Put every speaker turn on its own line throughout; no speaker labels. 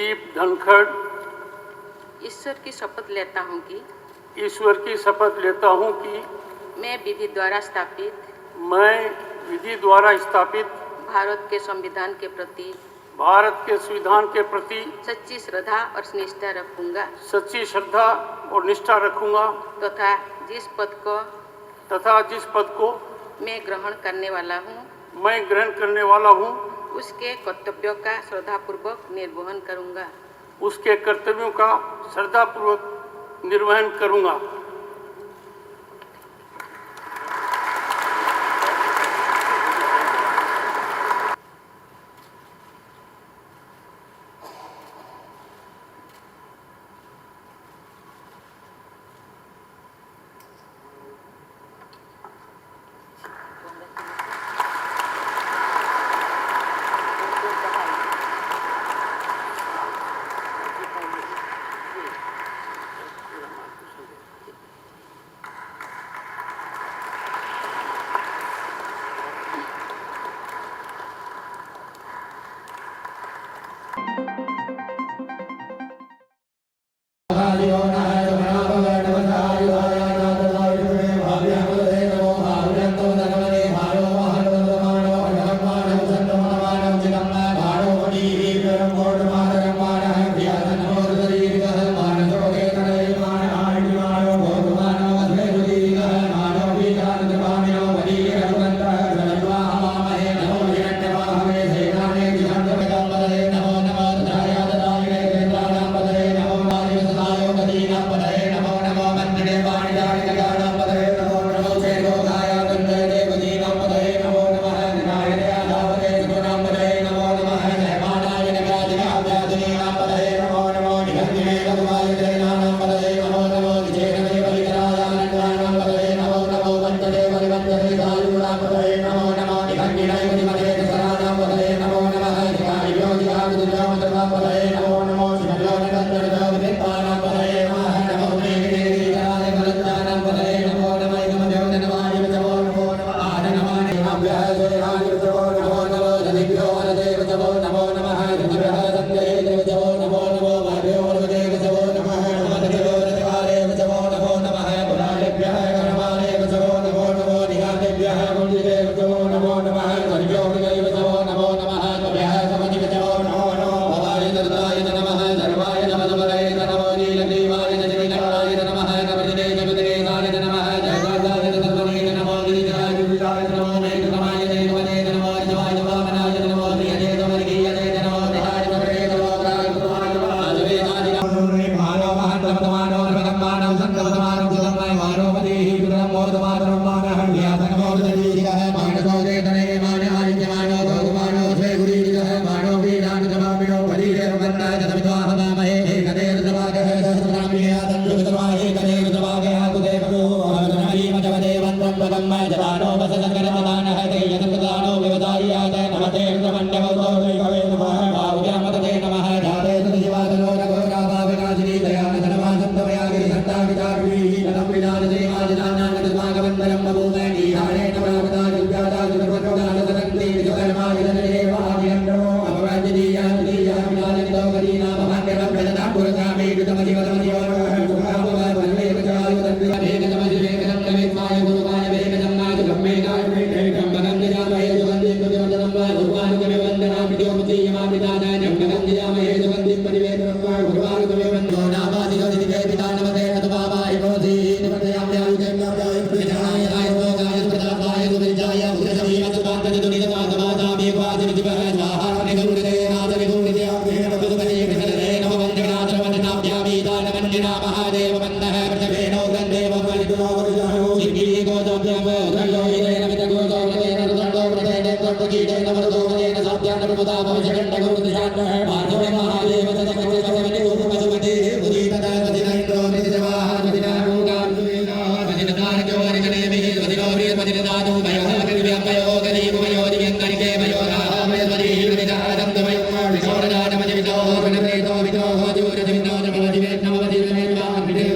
दीप धनखड़
ईश्वर की शपथ लेता हूँ कि
ईश्वर की शपथ लेता हूँ कि
मैं विधि द्वारा स्थापित भारत के संविधान के प्रति सच्ची श्रद्धा और निष्ठा रखूंगा तथा जिस पद को मैं ग्रहण करने वाला हूँ उसके कर्तव्यों का श्रद्धापूर्वक निर्वहन करूंगा।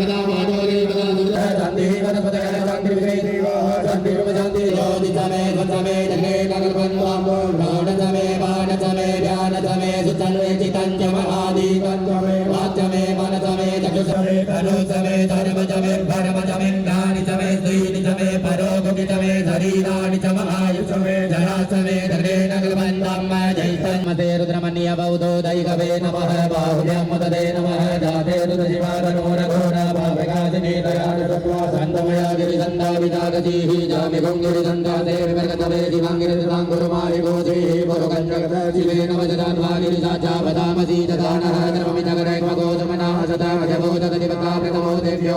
Namo मते रुद्रमन्य बौद्धो दैकवे नमः बाहुल्यमतदे नमः जाते रुद्रशिवादनोरघोरा भावकाजिनी दयालुतत्वा शान्तमया गिरिदण्डा विदागतिः जामिगुङ्गिरिदण्डाते विवर्गतवे दिवाङ्गिरिदृताङ्गुरुमारि गोधीः पुरुगण्डगतशिवे नवजदान्वागिरिसाचा वदामसी ददानः धर्ममितगरैक्मगोतमनाः सदा भजबोधगतिपका प्रथमो देव्यो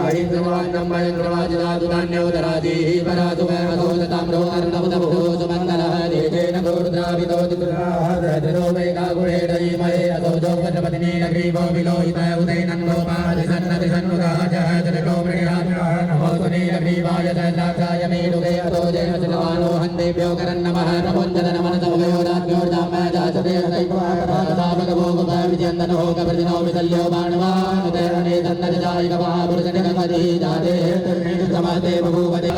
अहिंसवान्नं भयङ्क्रवाजिदातुदान्योदराजीः परातु वैवधोदताम्रो अर्णवदभो सुमङ्गलः देवेन गोरुद्राविदो दितुराहद्रो वैकागुणेडयीमहे अतो जोपजपतिनीलग्रीवो विलोहितः उदैनन्दोपादिसन्नतिसन्मुखः जहजनको मृगाः नमोऽस्तु नीलग्रीवाय सहस्राक्षाय मेलुगे अतो जयमचिलवानो हन्देभ्यो करन्नमः नमोञ्जनमनसमयोदात्म्योर्जाम्यजाचते भगवो विजयन्दनो कप्रतिनो विशल्यो बाणवानुदेवने सन्नतिजायिकवापुरुषनिकपतिः जाते समस्ते बभूवते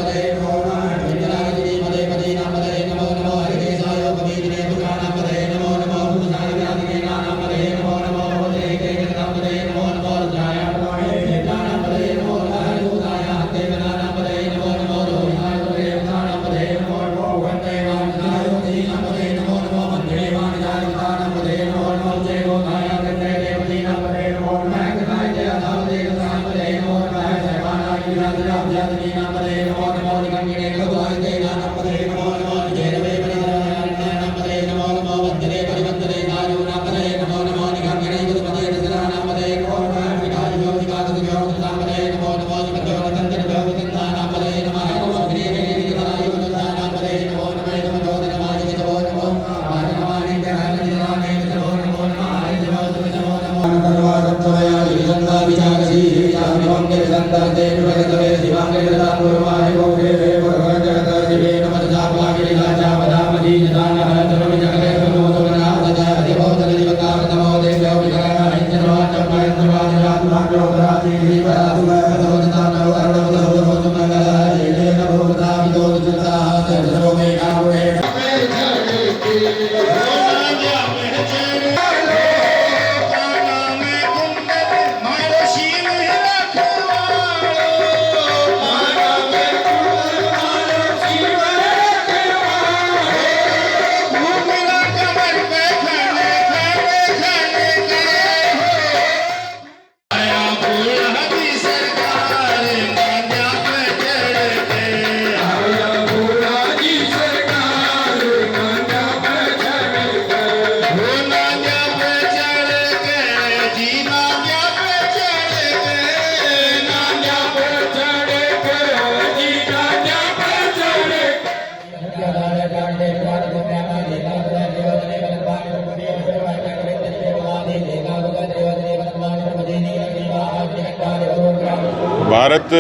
भारत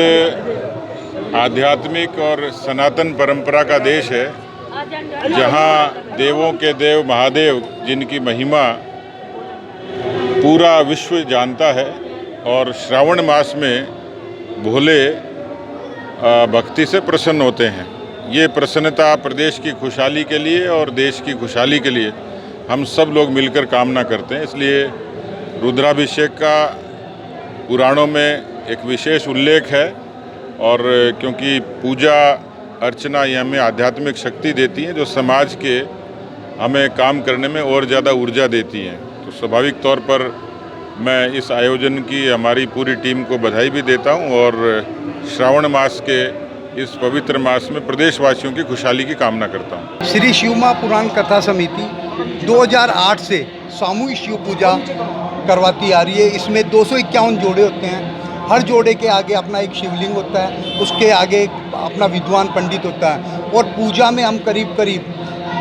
आध्यात्मिक और सनातन परंपरा का देश है, जहाँ देवों के देव महादेव जिनकी महिमा पूरा विश्व जानता है और श्रावण मास में भोले भक्ति से प्रसन्न होते हैं। ये प्रसन्नता प्रदेश की खुशहाली के लिए और देश की खुशहाली के लिए हम सब लोग मिलकर कामना करते हैं। इसलिए रुद्राभिषेक का पुराणों में एक विशेष उल्लेख है, और क्योंकि पूजा अर्चना ये हमें आध्यात्मिक शक्ति देती हैं जो समाज के हमें काम करने में और ज़्यादा ऊर्जा देती हैं। तो स्वाभाविक तौर पर मैं इस आयोजन की हमारी पूरी टीम को बधाई भी देता हूं और श्रावण मास के इस पवित्र मास में प्रदेशवासियों की खुशहाली की कामना करता हूं।
श्री शिवमा पुराण कथा समिति 2008 से सामूहिक शिव पूजा करवाती आ रही है। इसमें 251 जोड़े होते हैं। हर जोड़े के आगे अपना एक शिवलिंग होता है, उसके आगे अपना विद्वान पंडित होता है, और पूजा में हम करीब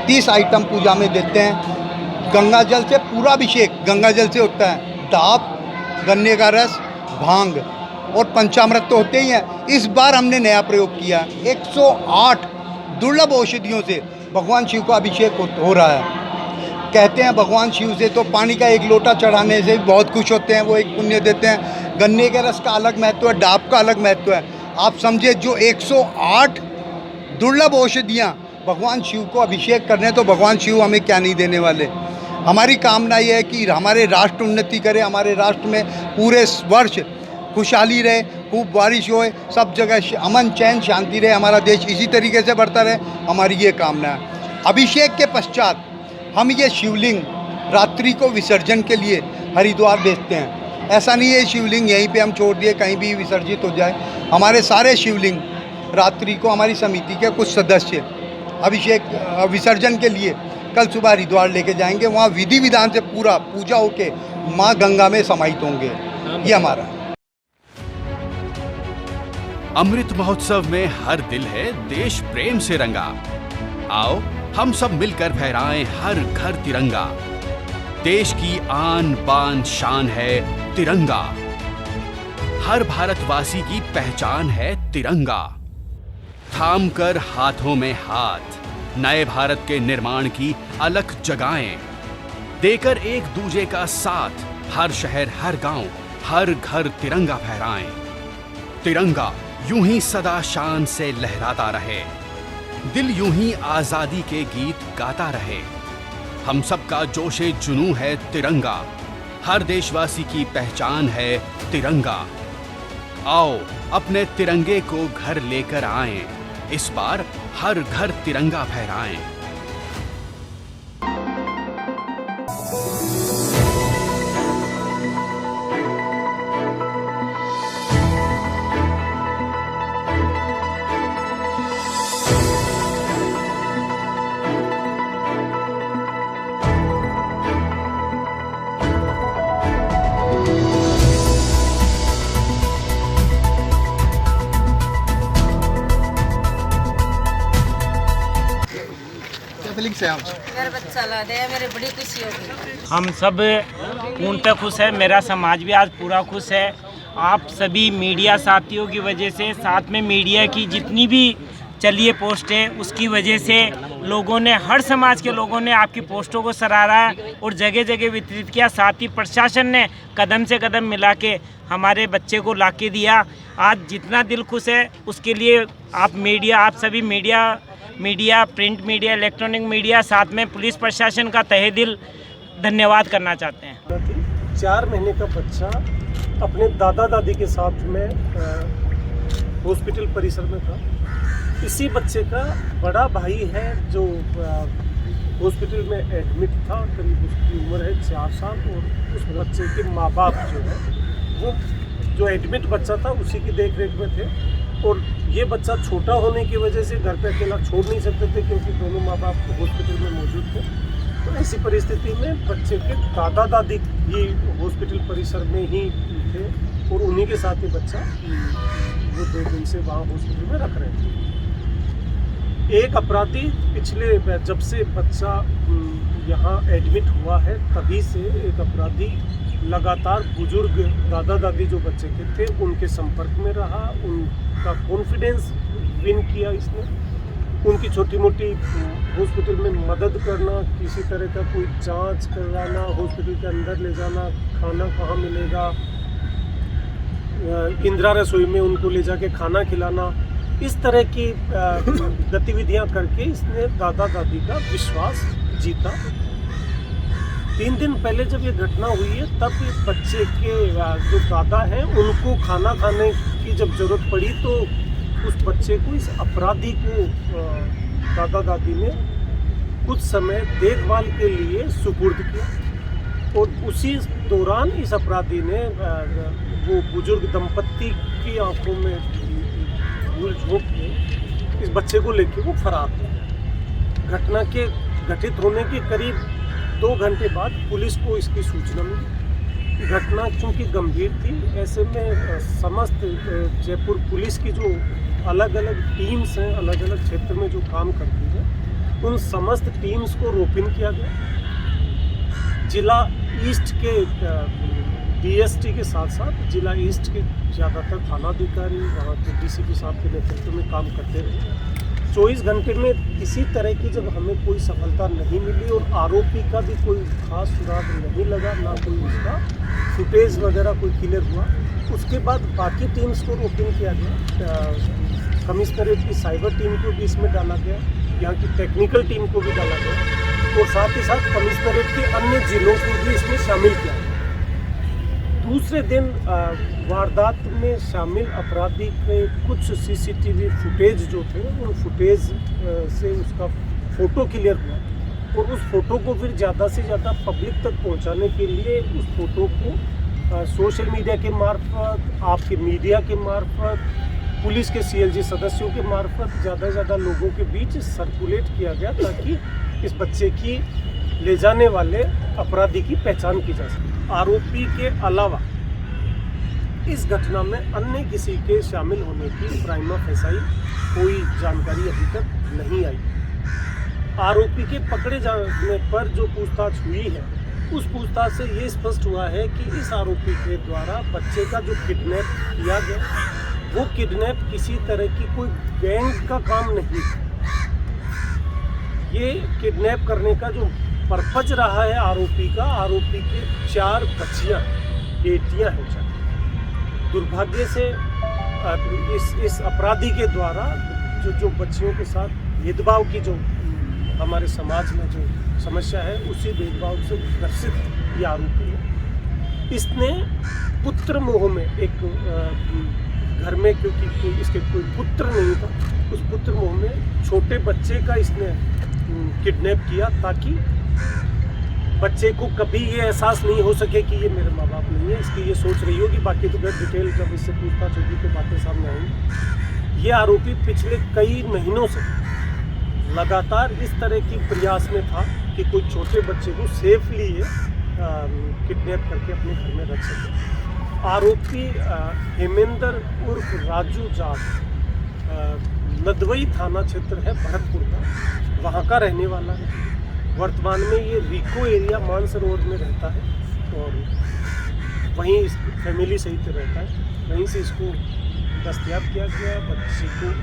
30 आइटम पूजा में देते हैं। गंगा जल से पूरा अभिषेक गंगा जल से होता है। दाप, गन्ने का रस, भांग और पंचामृत तो होते ही हैं। इस बार हमने नया प्रयोग किया, 108 दुर्लभ औषधियों से भगवान शिव का अभिषेक हो रहा है। कहते हैं भगवान शिव से तो पानी का एक लोटा चढ़ाने से बहुत खुश होते हैं, वो एक पुण्य देते हैं। गन्ने के रस का अलग महत्व है, डाब का अलग महत्व है। आप समझे, जो 108 दुर्लभ औषधियाँ भगवान शिव को अभिषेक करने, तो भगवान शिव हमें क्या नहीं देने वाले। हमारी कामना ये है कि हमारे राष्ट्र उन्नति करे, हमारे राष्ट्र में पूरे वर्ष खुशहाली रहे, खूब बारिश होए, सब जगह अमन चैन शांति रहे, हमारा देश इसी तरीके से बढ़ता रहे, हमारी ये कामना है। अभिषेक के पश्चात हम ये शिवलिंग रात्रि को विसर्जन के लिए हरिद्वार भेजते हैं। ऐसा नहीं है शिवलिंग यहीं पे हम छोड़ दिए कहीं भी विसर्जित हो जाए। हमारे सारे शिवलिंग रात्रि को हमारी समिति के कुछ सदस्य अभिषेक विसर्जन के लिए कल सुबह हरिद्वार लेके जाएंगे। वहाँ विधि विधान से पूरा पूजा होके माँ गंगा में समाहित होंगे। ये हमारा
अमृत महोत्सव में हर दिल है देश प्रेम से रंगा। आओ हम सब मिलकर फहराएं हर घर तिरंगा। देश की आन बान शान है तिरंगा। हर भारतवासी की पहचान है तिरंगा। थाम कर हाथों में हाथ नए भारत के निर्माण की अलख जगाएं। देकर एक दूजे का साथ हर शहर हर गांव हर घर तिरंगा फहराएं। तिरंगा यूं ही सदा शान से लहराता रहे। दिल यूं ही आजादी के गीत गाता रहे। हम सबका जोशे जुनू है तिरंगा। हर देशवासी की पहचान है तिरंगा। आओ अपने तिरंगे को घर लेकर आएं। इस बार हर घर तिरंगा फहराएं।
मेरा बच्चा ला दे, मेरी बड़ी खुशी होगी।
हम सब पूर्णतः खुश है, मेरा समाज भी आज पूरा खुश है। आप सभी मीडिया साथियों की वजह से, साथ में मीडिया की जितनी भी चलिए पोस्ट है उसकी वजह से लोगों ने, हर समाज के लोगों ने आपकी पोस्टों को सराहा और जगह जगह वितरित किया। साथ ही प्रशासन ने कदम से कदम मिला के हमारे बच्चे को लाके दिया। आज जितना दिल खुश है उसके लिए आप मीडिया, आप सभी media, print media, electronic media, साथ में पुलिस प्रशासन का तहे दिल धन्यवाद करना चाहते हैं।
4 महीने का बच्चा अपने दादा दादी के साथ में हॉस्पिटल परिसर में था। इसी बच्चे का बड़ा भाई है जो हॉस्पिटल में एडमिट था। करीब उसकी उम्र है 4 साल और उस बच्चे के माँ बाप जो है वो जो एडमिट बच्चा था उसी की देख रेख में थे। और ये बच्चा छोटा होने की वजह से घर पे अकेला छोड़ नहीं सकते थे क्योंकि दोनों माँ बाप हॉस्पिटल में मौजूद थे। तो ऐसी परिस्थिति में बच्चे के दादा दादी ये हॉस्पिटल परिसर में ही थे और उन्हीं के साथ ही बच्चा वो 2 दिन से वहाँ हॉस्पिटल में रख रहे थे। एक अपराधी पिछले जब से बच्चा यहाँ एडमिट हुआ है तभी से एक अपराधी लगातार बुजुर्ग दादा दादी जो बच्चे के थे उनके संपर्क में रहा, उनका कॉन्फिडेंस विन किया इसने। उनकी छोटी मोटी हॉस्पिटल में मदद करना, किसी तरह का कोई जांच करवाना, हॉस्पिटल के अंदर ले जाना, खाना कहाँ मिलेगा, इंदिरा रसोई में उनको ले जाके खाना खिलाना, इस तरह की गतिविधियां करके इसने दादा दादी का विश्वास जीता। 3 दिन पहले जब ये घटना हुई है तब ये बच्चे के जो दादा हैं उनको खाना खाने की जब ज़रूरत पड़ी तो उस बच्चे को, इस अपराधी को दादा दादी ने कुछ समय देखभाल के लिए सुपुर्द किया। और उसी दौरान इस अपराधी ने वो बुजुर्ग दंपत्ति की आंखों में धूल झोंक के इस बच्चे को लेके वो फरार हुआ। घटना के घटित होने के करीब 2 घंटे बाद पुलिस को इसकी सूचना मिली। घटना चूँकि गंभीर थी, ऐसे में समस्त जयपुर पुलिस की जो अलग अलग टीम्स हैं, अलग अलग क्षेत्र में जो काम करती है, उन समस्त टीम्स को रोपिन किया गया। जिला ईस्ट के डीएसटी के साथ साथ जिला ईस्ट के ज़्यादातर थानाधिकारी वहाँ के डीसीपी साहब के नेतृत्व में काम करते रहे। 24 घंटे में इसी तरह की जब हमें कोई सफलता नहीं मिली और आरोपी का भी कोई खास सुराग नहीं लगा, ना कोई उसका फुटेज वगैरह कोई क्लियर हुआ, उसके बाद बाकी टीम्स को रोपिन किया गया। कमिश्नरेट की साइबर टीम को भी इसमें डाला गया, यहाँ की टेक्निकल टीम को भी डाला गया और साथ ही साथ कमिश्नरेट के अन्य जिलों को भी इसमें शामिल किया गया। दूसरे दिन वारदात में शामिल अपराधी के कुछ सीसीटीवी फुटेज जो थे उन फुटेज से उसका फ़ोटो क्लियर हुआ और उस फ़ोटो को फिर ज़्यादा से ज़्यादा पब्लिक तक पहुंचाने के लिए उस फ़ोटो को सोशल मीडिया के मार्फत, आपके मीडिया के मार्फत, पुलिस के सीएलजी सदस्यों के मार्फत ज़्यादा से ज़्यादा लोगों के बीच सर्कुलेट किया गया ताकि इस बच्चे की ले जाने वाले अपराधी की पहचान की जा सके। आरोपी के अलावा इस घटना में अन्य किसी के शामिल होने की प्राइमा फेसाई कोई जानकारी अभी तक नहीं आई। आरोपी के पकड़े जाने पर जो पूछताछ हुई है उस पूछताछ से ये स्पष्ट हुआ है कि इस आरोपी के द्वारा बच्चे का जो किडनैप किया गया वो किडनैप किसी तरह की कोई गैंग का काम नहीं था। ये किडनैप करने का जो पर्पज रहा है आरोपी के 4 बच्चियां बेटियां हैं। दुर्भाग्य से इस अपराधी के द्वारा जो बच्चियों के साथ भेदभाव की जो हमारे समाज में जो समस्या है उसी भेदभाव से ग्रसित ये आरोपी है। इसने पुत्र मोह में एक घर में, क्योंकि इसके कोई पुत्र नहीं था, उस पुत्र मोह में छोटे बच्चे का इसने किडनैप किया ताकि बच्चे को कभी ये एहसास नहीं हो सके कि ये मेरे माँ बाप नहीं है। इसकी ये सोच रही होगी, बाकी तो डिटेल जब इससे पूछताछ होगी तो बातें सामने आएंगी। ये आरोपी पिछले कई महीनों से लगातार इस तरह की प्रयास में था कि कोई छोटे बच्चे को सेफली किडनैप करके अपने घर में रख सके। आरोपी हेमेंद्र उर्फ राजू जाट नदवई थाना क्षेत्र है भरतपुर का, वहाँ का रहने वाला है। वर्तमान में ये रिको एरिया मानसरोवर में रहता है और वहीं इस फैमिली सहित रहता है। वहीं से इसको दस्तयाब किया गया,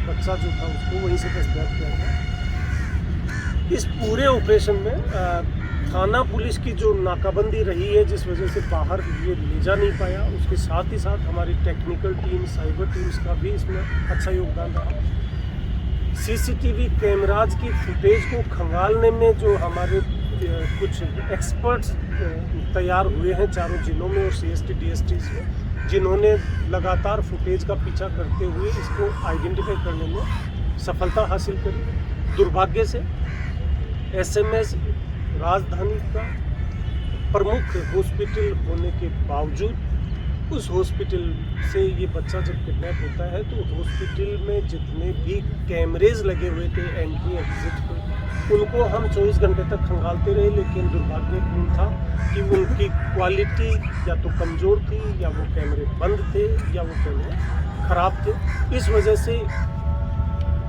बच्चा जो था उसको वहीं से दस्तयाब किया गया। इस पूरे ऑपरेशन में थाना पुलिस की जो नाकाबंदी रही है जिस वजह से बाहर ये ले जा नहीं पाया, उसके साथ ही साथ हमारी टेक्निकल टीम, साइबर टीम्स का भी इसमें अच्छा योगदान रहा। सीसीटीवी कैमराज की फुटेज को खंगालने में जो हमारे कुछ एक्सपर्ट्स तैयार हुए हैं चारों जिलों में और सीएसटी डीएसटी में, जिन्होंने लगातार फुटेज का पीछा करते हुए इसको आइडेंटिफाई करने में सफलता हासिल करी। दुर्भाग्य से एसएमएस राजधानी का प्रमुख हॉस्पिटल होने के बावजूद उस हॉस्पिटल से ये बच्चा जब किडनैप होता है तो हॉस्पिटल में जितने भी कैमरेज लगे हुए थे एंट्री एग्जिट पे उनको हम 24 घंटे तक खंगालते रहे, लेकिन दुर्भाग्यपूर्ण था कि उनकी क्वालिटी या तो कमज़ोर थी या वो कैमरे बंद थे या वो कैमरे ख़राब थे। इस वजह से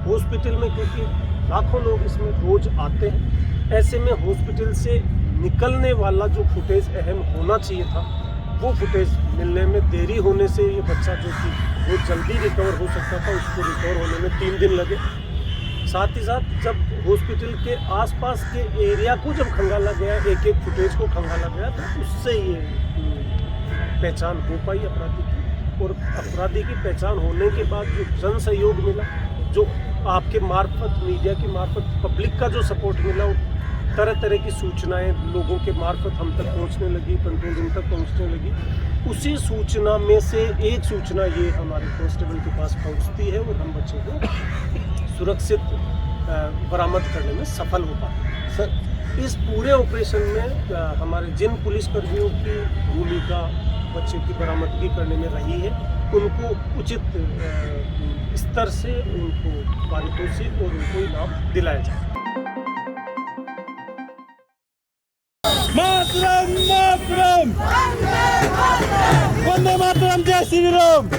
हॉस्पिटल में, क्योंकि लाखों लोग इसमें रोज़ आते हैं, ऐसे में हॉस्पिटल से निकलने वाला जो फुटेज अहम होना चाहिए था वो फुटेज मिलने में देरी होने से ये बच्चा जो कि बहुत जल्दी रिकवर हो सकता था उसको रिकवर होने में 3 दिन लगे। साथ ही साथ जब हॉस्पिटल के आसपास के एरिया को जब खंगाला गया, एक एक फुटेज को खंगाला गया, तो उससे ये पहचान हो पाई अपराधी की। और अपराधी की पहचान होने के बाद जो जन सहयोग मिला, जो आपके मार्फत, मीडिया के मार्फत पब्लिक का जो सपोर्ट मिला, तरह तरह की सूचनाएं लोगों के मार्फत हम तक पहुंचने लगी, कंट्रोल रूम तक पहुंचने लगी। उसी सूचना में से एक सूचना ये हमारे कांस्टेबल के पास पहुंचती है और हम बच्चे को सुरक्षित बरामद करने में सफल हो पाते। सर, इस पूरे ऑपरेशन में हमारे जिन पुलिसकर्मियों की भूमिका बच्चे की बरामदगी करने में रही है, उनको उचित स्तर से उनको पारितोषिक और उनको इनाम दिलाया जाए।
मातरम मातरम वंदे मातरम, जय श्री राम।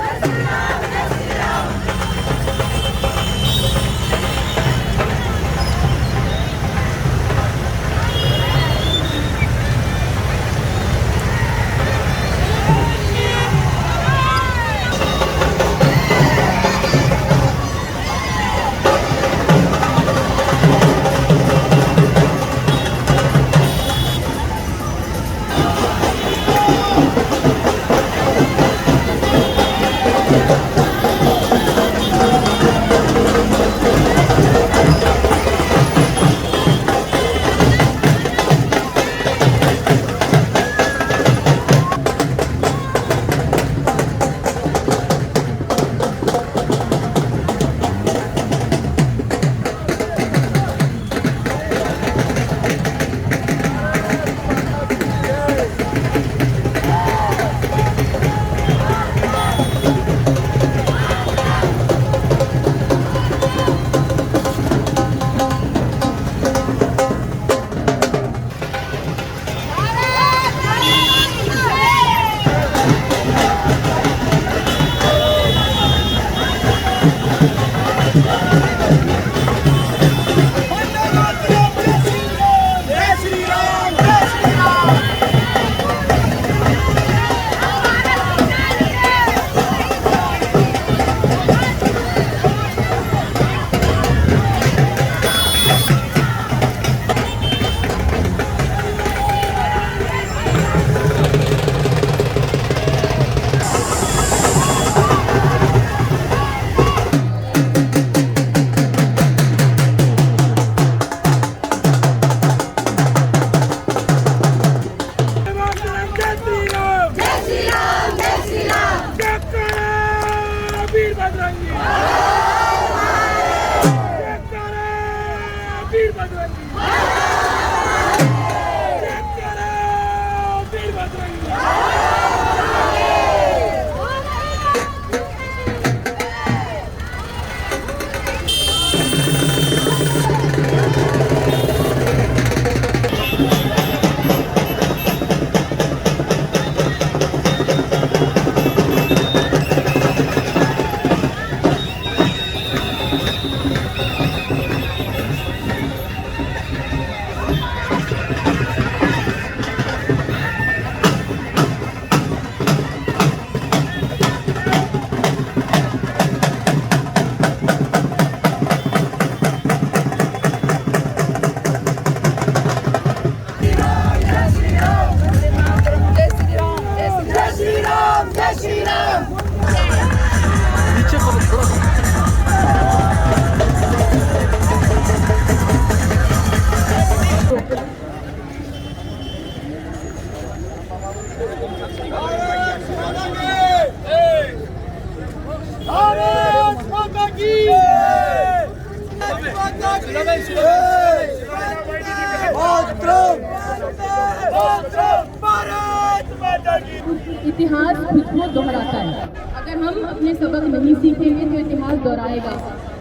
इतिहास खुद को दोहराता है। अगर हम अपने सबक नहीं सीखेंगे तो इतिहास दोहराएगा।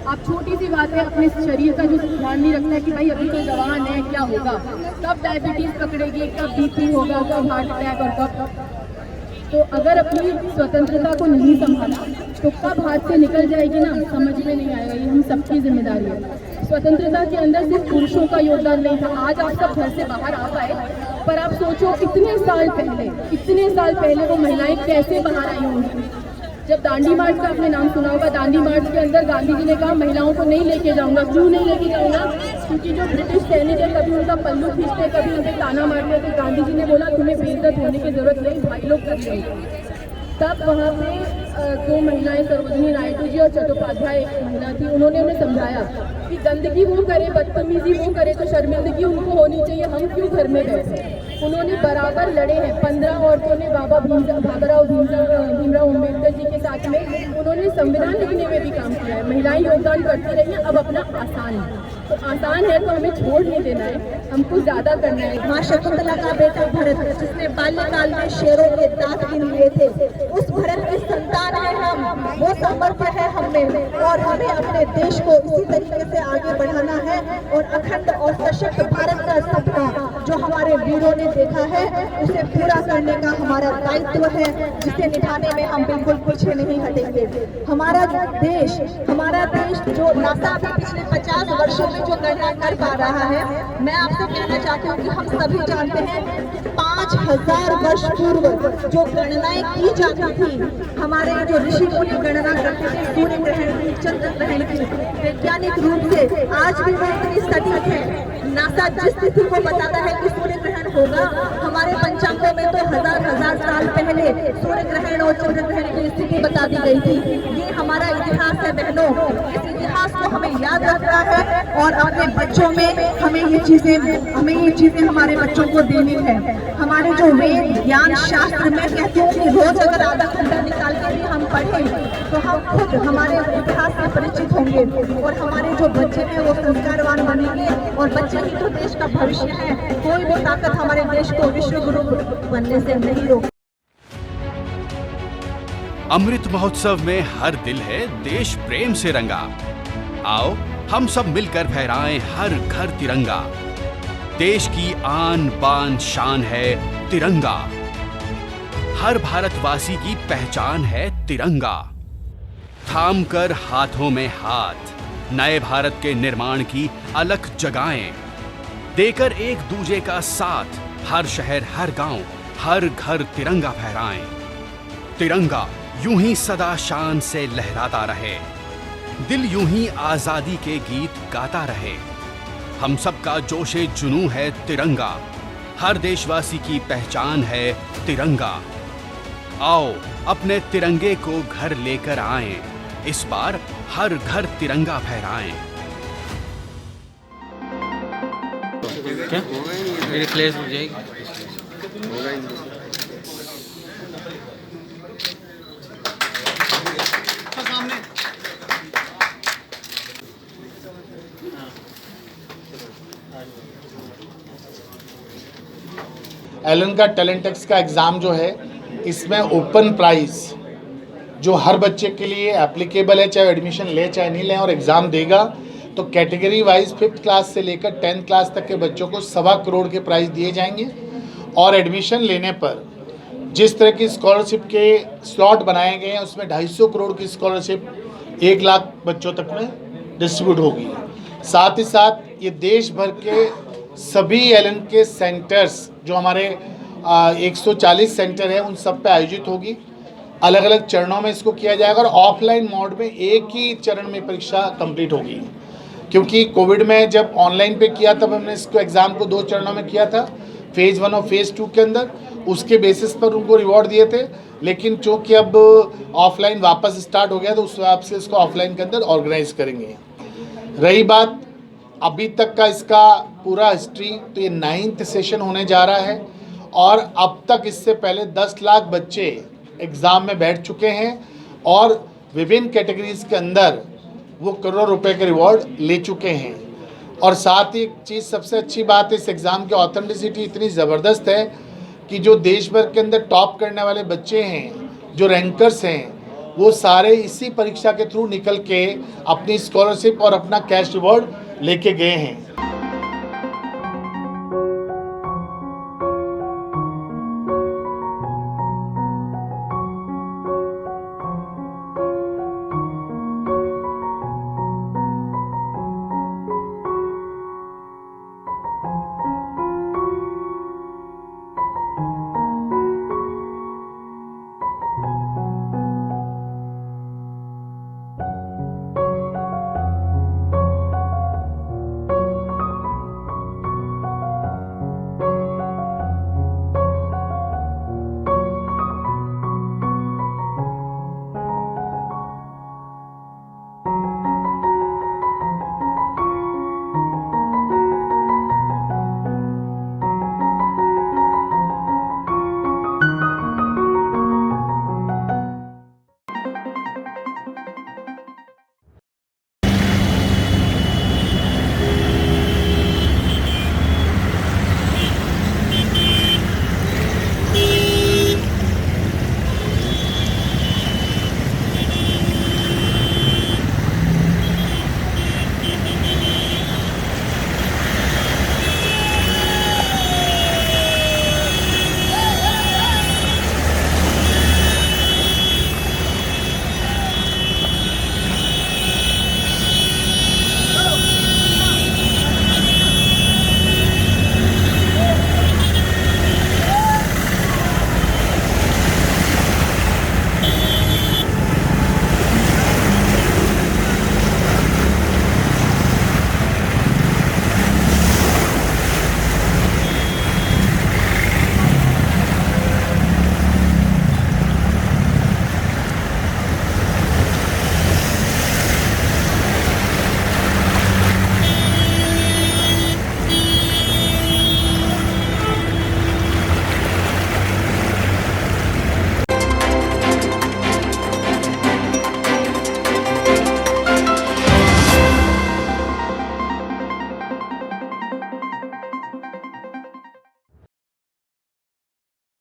आप छोटी सी बात है, अपने शरीर का जो ध्यान नहीं रखना है कि भाई अभी तो जवान है, क्या होगा, कब डायबिटीज़ पकड़ेगी, कब बीपी होगा, कब हार्ट अटैक और कब। तो अगर अपनी स्वतंत्रता को नहीं संभाला तो कब हाथ से निकल जाएगी ना, समझ में नहीं आएगा। ये हम सबकी जिम्मेदारी है। स्वतंत्रता के अंदर सिर्फ पुरुषों का योगदान नहीं था। आज आप सब घर से बाहर आ पाए, पर आप सोचो इतने साल पहले वो महिलाएं कैसे बाहर आई होंगी। जब दांडी मार्च का आपने नाम सुना होगा, दांडी मार्च के अंदर गांधी जी ने कहा महिलाओं को नहीं लेके जाऊंगा। क्यों नहीं लेके जाऊंगा? क्योंकि जो ब्रिटिश सैनिक है कभी उनका पल्लू खींचते, कभी उनके ताना मारते थे। गांधी जी ने बोला तुम्हें बेइज्जत होने की जरूरत नहीं, भाई लोग कर लेंगे। तब वहाँ पे दो महिलाएं, सरोजिनी नायडू जी और चट्टोपाध्याय एक महिला थी, उन्होंने उन्हें समझाया कि गंदगी वो करे, बदतमीजी वो करे तो शर्मिंदगी उनको होनी चाहिए, हम क्यों घर में बैठे। उन्होंने बराबर लड़े हैं। 15 औरतों ने बाबा भीमराव अम्बेडकर जी के साथ में उन्होंने संविधान लिखने में भी काम किया है। महिलाएं योगदान करती रही हैं। अब अपना आसान है तो आसान है तो हमें छोड़ नहीं देना है, हमको ज़्यादा करना है।
माँ शकुंतला का बेटा भरत, जिसने बाल्यकाल में शेरों के दांत गिन लिए थे, उस भरत की संतान है हम। वो सामर्थ्य है हम में और हमें अपने देश को इसी तरीके से आगे बढ़ाना है और अखंड और सशक्त भारत का सपना जो हमारे वीरों ने देखा है उसे पूरा करने का हमारा दायित्व है, जिसे निभाने में हम बिल्कुल पीछे नहीं हटेंगे। हमारा देश जो नासा भी पिछले 50 वर्षों में जो गणना कर पा रहा है, मैं आपसे कहना चाहती हूँ कि हम सभी जानते हैं कि 5000 वर्ष पूर्व जो गणनाएं की जाती थी, हमारे जो ऋषि मुनि गणना करते थे सूर्य ग्रहण की, चंद्र ग्रहण की, वैज्ञानिक रूप से आज भी वो इतनी सटीक है। नासा जिस तिथि को बताता है कि सूर्य ग्रहण होगा, हमारे पंचांगों में तो हजार साल पहले सूर्य ग्रहण और चंद्र ग्रहण की स्थिति बता दी गई थी। ये हमारा इतिहास है बहनों, इस इतिहास को हमें याद रखना है और अपने बच्चों में हमें ये चीजें हमारे बच्चों को देनी है। हमारे जो वेद ज्ञान शास्त्र में कहते हैं कि रोज अगर आधा घंटा निकाल के भी हम पढ़ें तो हम खुद हमारे इतिहास से परिचित होंगे और हमारे जो बच्चे हैं वो संस्कारवान बनेंगे और बच्चे ही तो देश का भविष्य है। कोई भी ताकत हमारे देश को विश्व गुरु बनने से नहीं रोक।
अमृत महोत्सव में हर दिल है देश प्रेम से रंगा। आओ हम सब मिलकर फहराएं हर घर तिरंगा। देश की आन बान शान है तिरंगा। हर भारतवासी की पहचान है तिरंगा। थाम कर हाथों में हाथ नए भारत के निर्माण की अलख जगाएं। देकर एक दूजे का साथ हर शहर हर गांव हर घर तिरंगा फहराएं। तिरंगा यूं ही सदा शान से लहराता रहे, दिल यूं ही आजादी के गीत गाता रहे। हम सबका जोशे जुनून है तिरंगा, हर देशवासी की पहचान है तिरंगा। आओ अपने तिरंगे को घर लेकर आएं, इस बार हर घर तिरंगा फहराएं।
क्या मेरी क्लेश हो जाएगी?
एलन का टैलेंट टेक्स का एग्ज़ाम जो है, इसमें ओपन प्राइज़ जो हर बच्चे के लिए एप्लीकेबल है, चाहे एडमिशन ले चाहे नहीं लें, और एग्ज़ाम देगा तो कैटेगरी वाइज 5th क्लास से लेकर 10th क्लास तक के बच्चों को 1.25 करोड़ के प्राइज़ दिए जाएंगे। और एडमिशन लेने पर जिस तरह की स्कॉलरशिप के स्लॉट बनाए गए हैं उसमें 250 करोड़ की स्कॉलरशिप 1 लाख बच्चों तक में डिस्ट्रीब्यूट होगी। साथ ही साथ ये देश भर के सभी एलन के सेंटर्स जो हमारे 140 सेंटर हैं उन सब पे आयोजित होगी। अलग अलग चरणों में इसको किया जाएगा और ऑफलाइन मोड में एक ही चरण में परीक्षा कंप्लीट होगी, क्योंकि कोविड में जब ऑनलाइन पे किया तब हमने इसको एग्ज़ाम को 2 चरणों में किया था, फेज़ 1 और फेज़ 2 के अंदर। उसके बेसिस पर उनको रिवॉर्ड दिए थे, लेकिन चूँकि अब ऑफलाइन वापस स्टार्ट हो गया तो उस हिसाब से इसको ऑफलाइन के अंदर ऑर्गेनाइज करेंगे। रही बात अभी तक का इसका पूरा हिस्ट्री, तो ये 9th सेशन होने जा रहा है और अब तक इससे पहले 10 लाख बच्चे एग्ज़ाम में बैठ चुके हैं और विभिन्न कैटेगरीज के अंदर वो करोड़ रुपए के रिवॉर्ड ले चुके हैं। और साथ ही एक चीज़ सबसे अच्छी बात है, इस एग्ज़ाम की ऑथेंटिसिटी इतनी ज़बरदस्त है कि जो देश भर के अंदर टॉप करने वाले बच्चे हैं, जो रैंकर्स हैं, वो सारे इसी परीक्षा के थ्रू निकल के अपनी स्कॉलरशिप और अपना कैश रिवॉर्ड लेके गए हैं।